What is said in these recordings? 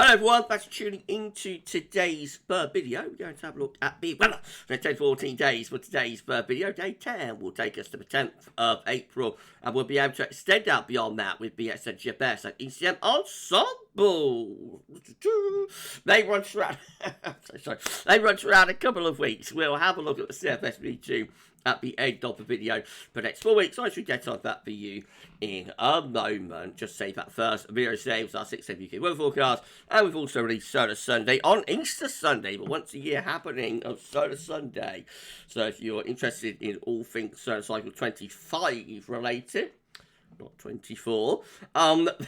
Hello everyone, thanks for tuning into today's video. We're going to have a look at the weather for 10 to 14 days for today's video. Day 10 will take us to the 10th of April, and we'll be able to extend out beyond that with the GavsWeatherVids and ECM ensemble. They run throughout, they run throughout a couple of weeks. We'll have a look at the CFS V2 at the end of the video for the next 4 weeks. I should get on that for you in a moment. Just save that first. The video today was our 6-day UK weather forecast, and we've also released Solar Sunday on Easter Sunday, but once a year happening of Solar Sunday. So if you're interested in all things Solar Cycle 25 related, not 24,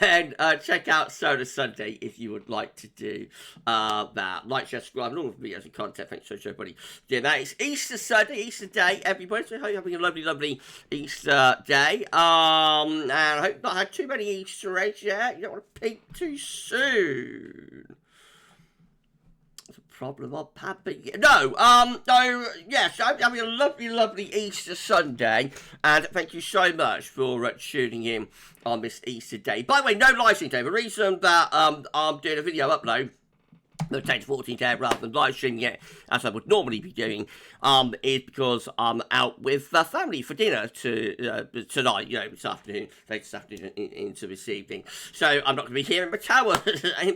then check out Solar Sunday if you would like to do that. Like, share, subscribe, and all the videos and content. Thanks so much, everybody. Yeah, that is Easter Sunday, Easter Day, everybody. So I hope you're having a lovely, lovely Easter day. And I hope you've not had too many Easter eggs yet. You don't want to peak too soon. Problem of Pappy. No, yes, I'm having a lovely, lovely Easter Sunday, and thank you so much for tuning in on this Easter day. By the way, no live stream today. The reason that I'm doing a video upload, the 10 to 14 day rather than live streaming it as I would normally be doing, is because I'm out with family for dinner tonight, this afternoon, late this afternoon into this evening. So I'm not going to be here in the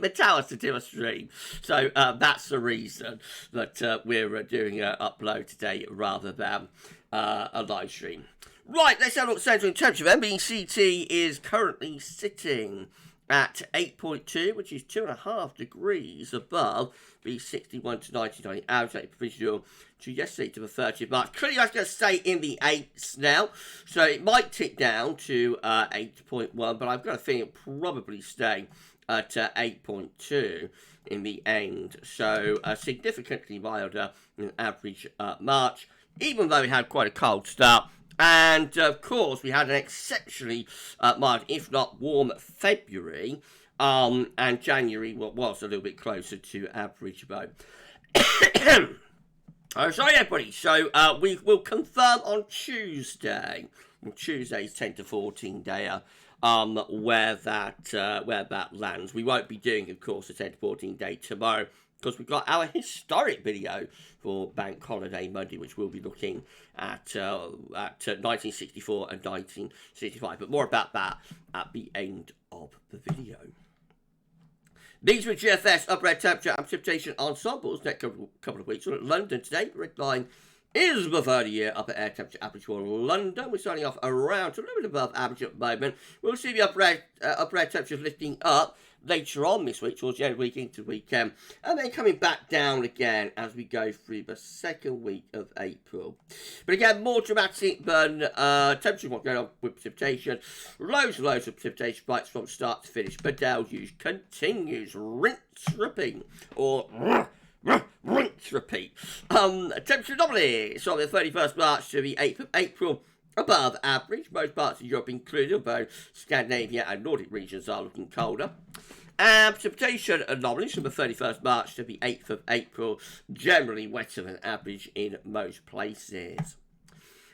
tower to do a stream. So that's the reason that we're doing an upload today rather than a live stream. Right, let's have a look at central temperature. MBCT is currently sitting at 8.2, which is 2.5 degrees above the 61 to 99 average provisional to yesterday to the 30th of March. Clearly, that's going to stay in the 8s now, so it might tick down to 8.1, but I've got a feeling it'll probably stay at 8.2 in the end. So significantly milder than average March, even though we had quite a cold start. And, of course, we had an exceptionally mild, if not warm, February, and January was a little bit closer to average, though. Sorry, everybody. So, we will confirm on Tuesday, Tuesday's 10 to 14 day, where that lands. We won't be doing, of course, the 10 to 14 day tomorrow, because we've got our historic video for Bank Holiday Monday, which we'll be looking at 1964 and 1965. But more about that at the end of the video. These were GFS upper air temperature and precipitation ensembles next couple of weeks. So at London today, the red line is the 30-year upper air temperature average for London. We're starting off around a little bit above average at the moment. We'll see the upper air temperatures lifting up later on this week, towards the end of the week into the weekend, and then coming back down again as we go through the second week of April. But again, more dramatic than temperature, what's going on with precipitation. Loads and loads of precipitation spikes from start to finish. But deluge continues, rinse, repeat, or rinse, repeat. Temperature anomaly, so on the 31st March to the 8th of April, above average, most parts of Europe included, although Scandinavia and Nordic regions are looking colder. And precipitation anomalies from the 31st March to the 8th of April, generally wetter than average in most places.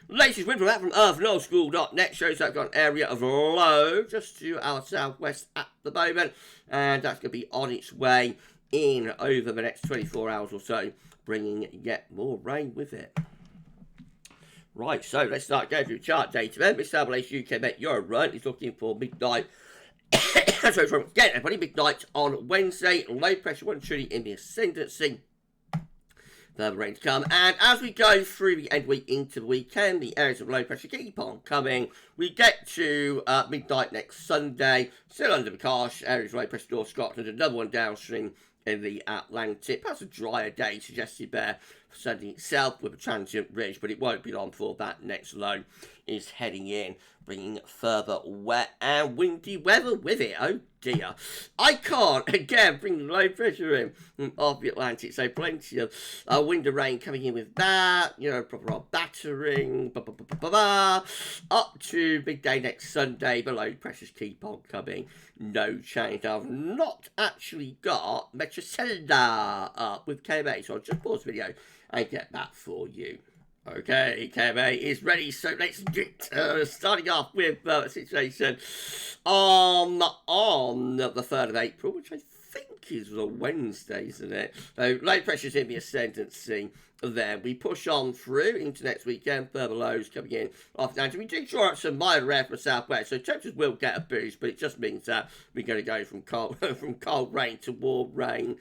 Latest wind from that from earthandoilschool.net shows that we've got an area of low just to our southwest at the moment, and that's going to be on its way in over the next 24 hours or so, bringing yet more rain with it. Right, so let's start going through chart data then. Mr. UK Met Euro Run is looking for midnight. Sorry, again, everybody, midnight on Wednesday. Low pressure one truly in the ascendancy. Further rain to come. And as we go through the end week into the weekend, the areas of low pressure keep on coming. We get to midnight next Sunday. Still under the Carsh, areas of low pressure North Scotland. Another one downstream in the Atlantic. Perhaps a drier day suggested there for Sunday itself with a transient ridge, but it won't be long before that next low is heading in, bringing further wet and windy weather with it. Oh dear. I can't, again, bring low pressure in off the Atlantic, so plenty of wind and rain coming in with that, proper old battering, up to midday next Sunday. The low pressures keep on coming, no change. I've not actually got Metrocella up with KMA, so I'll just pause the video and get that for you. Okay, KMA is ready, so let's get starting off with a situation on the 3rd of April, which I think cookies for Wednesday, isn't it? So low pressure's in the ascendancy there. We push on through into next weekend. Further lows coming in after that. We do draw up some mild air from the southwest, so temperatures will get a boost, but it just means that we're going to go from cold rain to warm rain.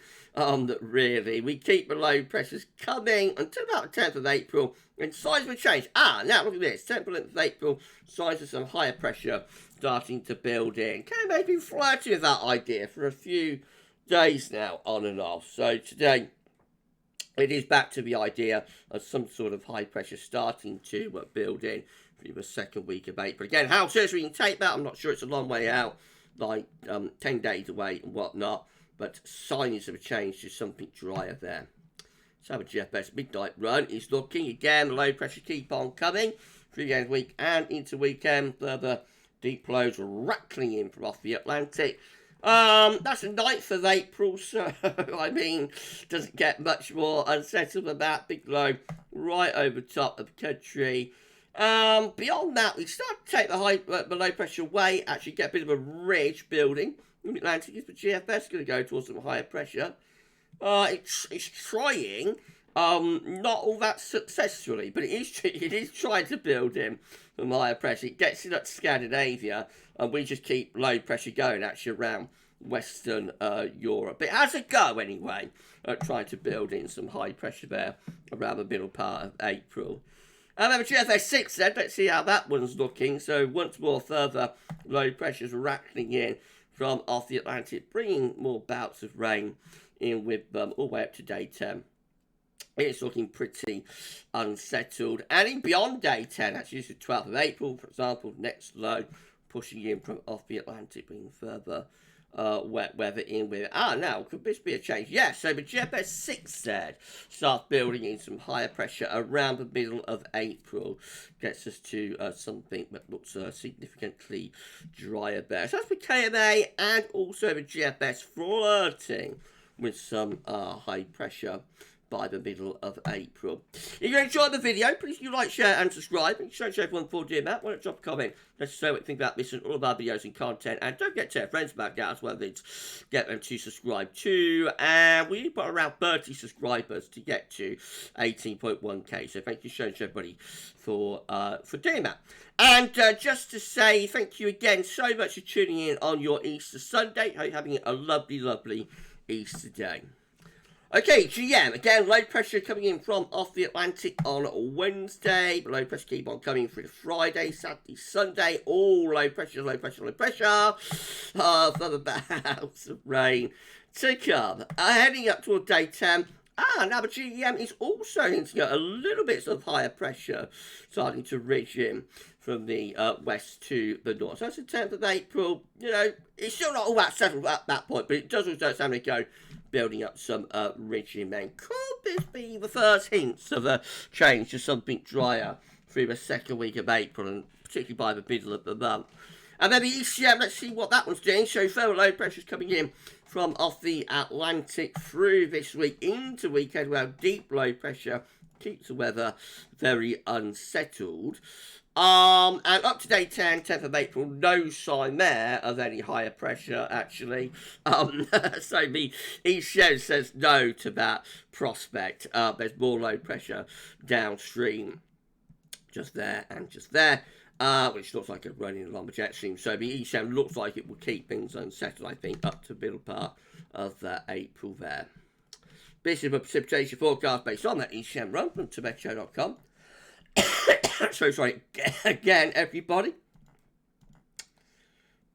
Really, we keep the low pressures coming until about the 10th of April, and signs will change. Now look at this. 10th of April, signs of some higher pressure starting to build in. Okay, maybe flirting with that idea for a few days now, on and off. So today, it is back to the idea of some sort of high pressure starting to build in through the second week of April. Again, how seriously we can take that, I'm not sure. It's a long way out, like 10 days away and whatnot, but signs of a change to something drier there. So the GFS midnight run is looking, again, the low pressure keep on coming through the end of the week and into weekend. Further deep lows rattling in from off the Atlantic. That's the 9th of April, so, I mean, doesn't get much more unsettled than that. Big low right over top of the country. Beyond that, we start to take the low pressure away, actually get a bit of a ridge building in the Atlantic. Is the GFS going to go towards some higher pressure? It's trying, not all that successfully, but it is trying to build in some higher pressure. It gets it up to Scandinavia, and we just keep low pressure going actually around Western Europe. It has a go anyway at trying to build in some high pressure there around the middle part of April. Remember GFS 6 then, let's see how that one's looking. So once more further low pressures rattling in from off the Atlantic, bringing more bouts of rain in with them all the way up to day 10. It's looking pretty unsettled. And in beyond day 10, actually, this is 12th of April, for example, next low, pushing in from off the Atlantic, bringing further wet weather in with it. Now, could this be a change? Yes, so the GFS 6 there starts building in some higher pressure around the middle of April. Gets us to something that looks significantly drier there. So that's the KMA and also the GFS flirting with some high pressure by the middle of April. If you enjoyed the video, please do like, share and subscribe. And show everyone for doing that. Why don't drop a comment? Let's show what you think about this and all of our videos and content. And don't forget to tell friends about GavsWeatherVids. Get them to subscribe too. And we've got around 30 subscribers to get to 18.1k. So thank you so much everybody for doing that. And just to say thank you again so much for tuning in on your Easter Sunday. Hope you're having a lovely, lovely Easter day. Okay, GM, again, low pressure coming in from off the Atlantic on Wednesday. Low pressure keep on coming through Friday, Saturday, Sunday. All low pressure, low pressure, low pressure. Further bouts of rain to come. Heading up toward day 10. Now the GEM is also hinting at a little bit of higher pressure starting to ridge in from the west to the north. So that's the 10th of April. You know, it's still not all that settled at that point, but it does also sound like go building up some ridging then. Could this be the first hints of a change to something drier through the second week of April, and particularly by the middle of the month? And then the ECM, let's see what that one's doing. So further low pressures coming in from off the Atlantic through this week into weekend, where deep low pressure keeps the weather very unsettled. And up to day 10, 10th of April, no sign there of any higher pressure, actually. So the ECM says no to that prospect. There's more low pressure downstream, just there and just there. Which looks like a running along the jet stream. So the ECM looks like it will keep things unsettled, I think, up to the middle part of April there. This is a precipitation forecast based on that ECM run from TibetShow.com. So sorry again, everybody.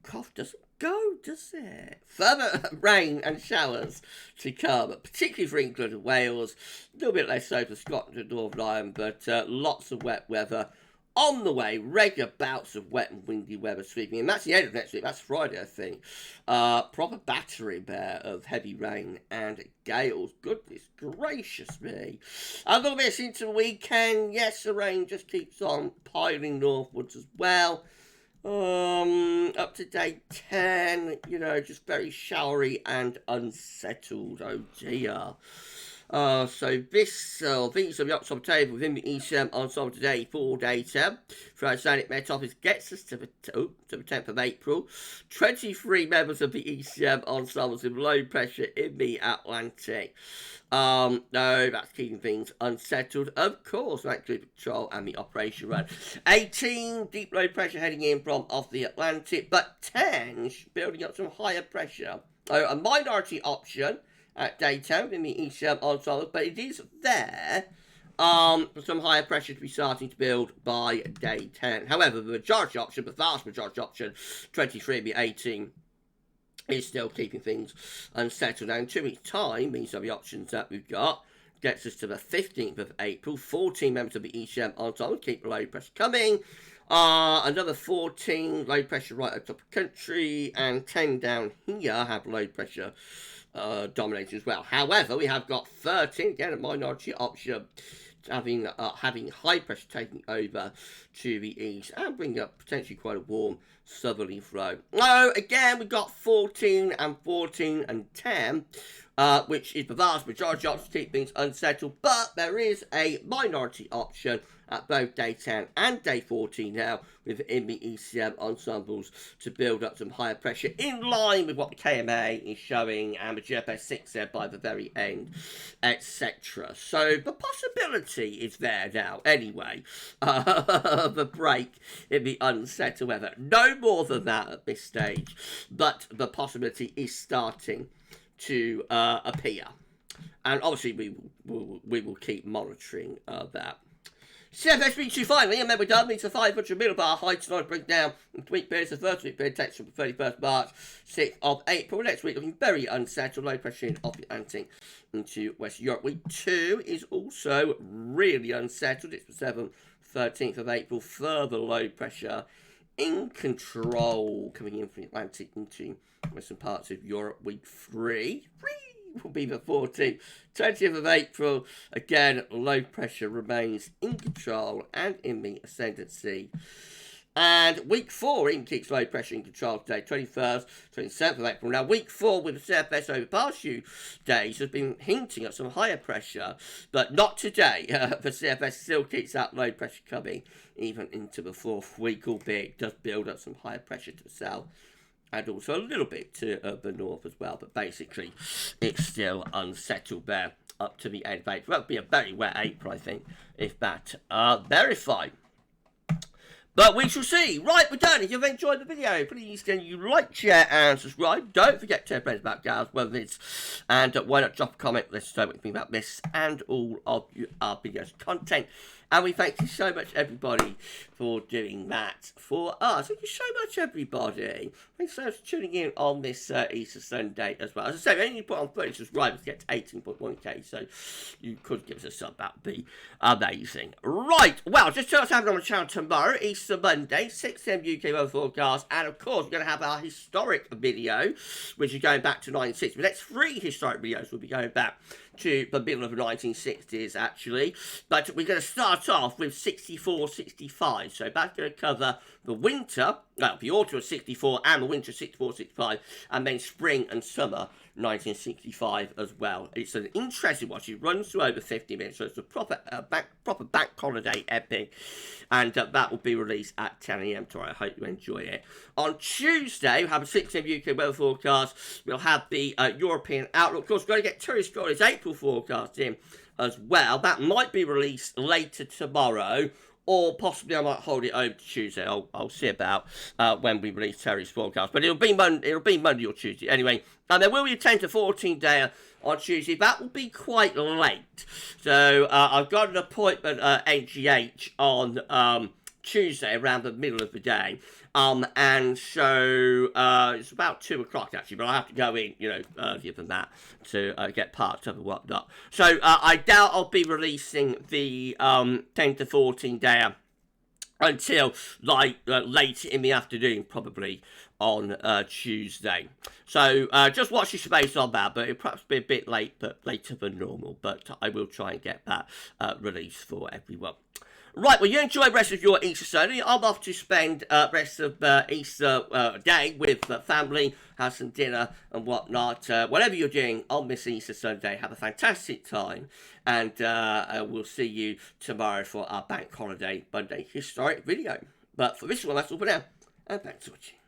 Cough doesn't go, does it? Further rain and showers to come, particularly for England and Wales. A little bit less so for Scotland and Northern Ireland, but lots of wet weather on the way. Regular bouts of wet and windy weather sweeping in. That's the end of next week. That's Friday, I think. Proper battery there of heavy rain and gales. Goodness gracious me. A little bit into the weekend. Yes, the rain just keeps on piling northwards as well. Up to day 10, you know, just very showery and unsettled. Oh dear. So these are the upside table within the ECM ensemble today for data. For Oceanic Met Office gets us to the 10th of April. 23 members of the ECM ensembles with low pressure in the Atlantic. No, that's keeping things unsettled. Of course, that group control and the operation run. 18 deep low pressure heading in from off the Atlantic, but 10 building up some higher pressure. A minority option at day 10 in the ECM ensemble, but it is there for some higher pressure to be starting to build by day 10. However, the majority option, the vast majority option, 23 and the 18, is still keeping things unsettled. Now, in 2 weeks' time, these are the options that we've got. Gets us to the 15th of April. 14 members of the ECM ensemble keep low pressure coming. Another 14 low pressure right up top of country, and 10 down here have low pressure dominating as well. However, we have got 13, again a minority option, having high pressure taking over to the east and bringing up potentially quite a warm southerly flow. No, again we've got 14 and 14 and 10, which is the vast majority option to keep things unsettled, but there is a minority option at both day 10 and day 14 now within the ECM ensembles to build up some higher pressure in line with what the KMA is showing and the GFS 6 there by the very end, etc. So the possibility is there now anyway of a break in the unsettled weather. No more than that at this stage, but the possibility is starting to appear, and obviously we will keep monitoring that. CFS V2 finally, and then we're done. Meets a 500 millibar high tonight, bring down week periods. The first week period takes from the 31st March, 6th of April. Next week looking very unsettled, low pressure in off the Atlantic into West Europe. Week 2 is also really unsettled. It's the 7th, 13th of April. Further low pressure in control coming in from the Atlantic into western parts of Europe. Week 3 will be the 14th, 20th of April. Again, low pressure remains in control and in the ascendancy. And week 4 even keeps low pressure in control today, 21st, 27th of April. Now, week 4 with the CFS over past few days has been hinting at some higher pressure, but not today. The CFS still keeps that low pressure coming even into the 4th week, albeit it does build up some higher pressure to the south and also a little bit to the north as well. But basically, it's still unsettled there up to the end of April. That'll be a very wet April, I think, if that verified. But we shall see. Right, we're done. If you've enjoyed the video, please can you like, share, and subscribe. Don't forget to tell friends about GavsWeatherVids. And why not drop a comment? Let's know what you think about this and all of our videos content. And we thank you so much, everybody, for doing that for us. Thank you so much, everybody. Thanks so much for tuning in on this Easter Sunday as well. As I say, we only put on 30 subscribers to get to 18.1k, so you could give us a sub. That would be amazing. Right, well, just tell us having on the channel tomorrow, Easter Monday, 6 AM UK weather forecast, and of course, we're going to have our historic video, which is going back to 1960. The next 3 historic videos will be going back to the middle of the 1960s, actually. But we're going to start off with 64-65. So that's going to cover the winter, the autumn of 64 and the winter of 64-65, and then spring and summer 1965 as well. It's an interesting watch. It runs to over 50 minutes, so it's a proper bank holiday epic, and that will be released at 10 AM tomorrow. I hope you enjoy it. On Tuesday, we'll have a 6 AM UK weather forecast. We'll have the European outlook. Of course, we're going to get Terry Scott's April forecast in as well. That might be released later tomorrow, or possibly I might hold it over to Tuesday. I'll see about when we release Terry's forecast. But it'll be Monday or Tuesday. Anyway, and there will be a 10 to 14 day on Tuesday. That will be quite late. So I've got an appointment at NGH on Tuesday around the middle of the day. And so it's about 2 o'clock actually, but I have to go in, earlier than that to get parked up and whatnot. So I doubt I'll be releasing the 10 to 14 day until late in the afternoon, probably on Tuesday. So just watch your space on that, but it'll perhaps be a bit late, but later than normal. But I will try and get that released for everyone. Right, well, you enjoy the rest of your Easter Sunday. I'm off to spend rest of Easter day with family, have some dinner and whatnot. Whatever you're doing on this Easter Sunday, have a fantastic time. And we'll see you tomorrow for our Bank Holiday Monday historic video. But for this one, that's all for now. And thanks for watching.